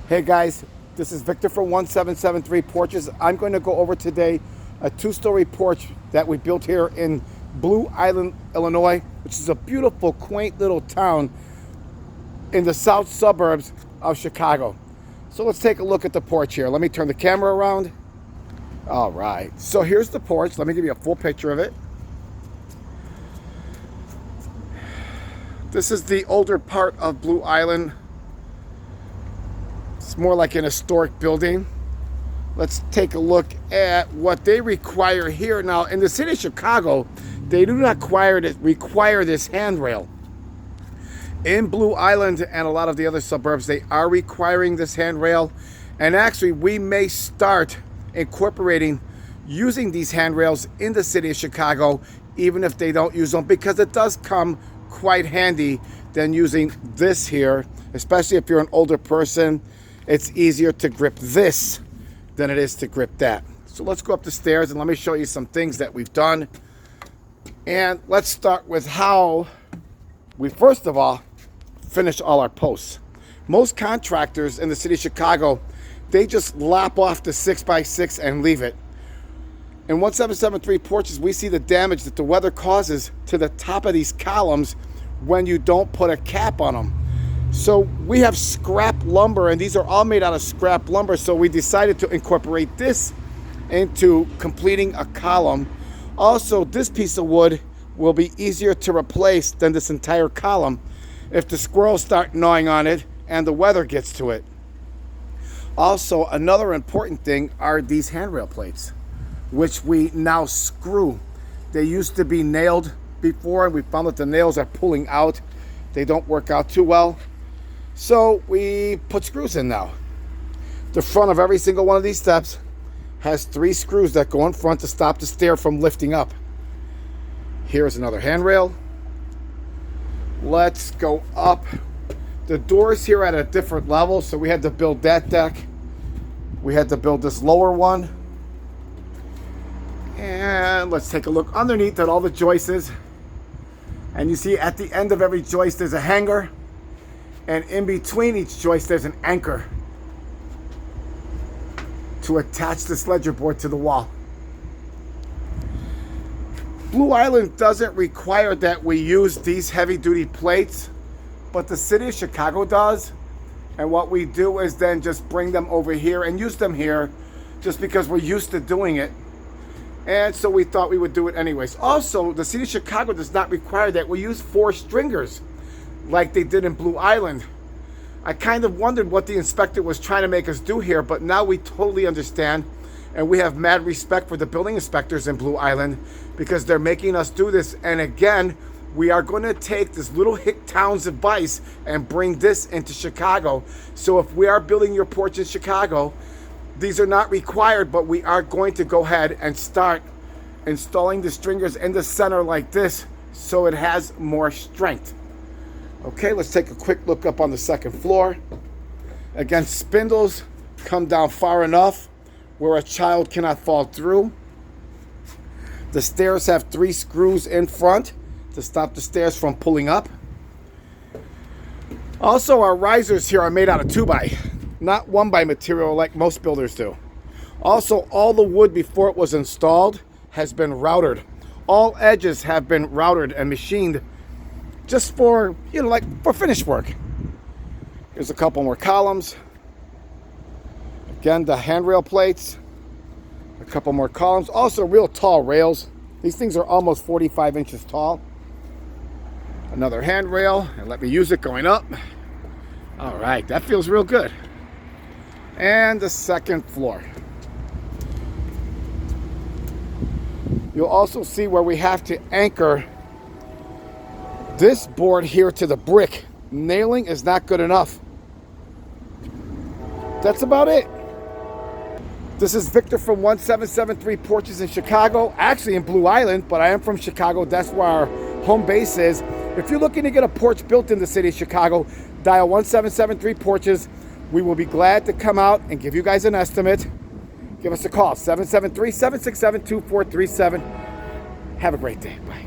Hey guys, this is Victor from 1773 Porches. I'm going to go over today a two-story porch that we built here in Blue Island, Illinois, which is a beautiful, quaint little town in the south suburbs of Chicago. So let's take a look at the porch here. Let me turn the camera around. All right, so here's the porch. Let me give you a full picture of it. This is the older part of Blue Island. It's more like an historic building. Let's take a look at what they require here. Now, in the city of Chicago, they do not require this handrail. In Blue Island and a lot of the other suburbs, they are requiring this handrail. And actually, we may start incorporating using these handrails in the city of Chicago, even if they don't use them, because it does come quite handy than using this here, especially if you're an older person. It's easier to grip this than it is to grip that. So let's go up the stairs and let me show you some things that we've done. And let's start with how we first of all finish all our posts. Most contractors in the city of Chicago, they just lop off the 6x6 and leave it. In 1773 Porches, we see the damage that the weather causes to the top of these columns when you don't put a cap on them. So we have scrap lumber, and these are all made out of scrap lumber. So we decided to incorporate this into completing a column. Also, this piece of wood will be easier to replace than this entire column if the squirrels start gnawing on it and the weather gets to it. Also, another important thing are these handrail plates, which we now screw. They used to be nailed before, and we found that the nails are pulling out. They don't work out too well. So we put screws in now. The front of every single one of these steps has 3 screws that go in front to stop the stair from lifting up. Here's another handrail. Let's go up. The doors here are at a different level, so we had to build that deck. We had to build this lower one. And let's take a look underneath at all the joists. And you see at the end of every joist there's a hanger. And in between each joist there's an anchor to attach the sledger board to the wall. Blue Island doesn't require that we use these heavy duty plates, but the city of Chicago does. And what we do is then just bring them over here and use them here just because we're used to doing it. And so we thought we would do it anyways. Also, the city of Chicago does not require that we use 4 stringers like they did in Blue Island. I kind of wondered what the inspector was trying to make us do here, but now we totally understand, and we have mad respect for the building inspectors in Blue Island because they're making us do this. And again, we are going to take this little hick town's advice and bring this into Chicago. So if we are building your porch in Chicago, these are not required, but we are going to go ahead and start installing the stringers in the center like this so it has more strength. Okay, let's take a quick look up on the second floor. Again, spindles come down far enough where a child cannot fall through. The stairs have 3 screws in front to stop the stairs from pulling up. Also, our risers here are made out of 2x, not 1x material like most builders do. Also, all the wood before it was installed has been routed. All edges have been routed and machined just for, like for finish work. Here's a couple more columns. Again, the handrail plates. A couple more columns. Also, real tall rails. These things are almost 45 inches tall. Another handrail, and let me use it going up. All right, that feels real good. And the second floor. You'll also see where we have to anchor this board here to the brick. Nailing is not good enough. That's about it. This is Victor from 1773 Porches in Chicago, actually in Blue Island, but I am from Chicago. That's where our home base is. If you're looking to get a porch built in the city of Chicago, dial 1773 Porches. We will be glad to come out and give you guys an estimate. Give us a call, 773-767-2437. Have a great day. Bye.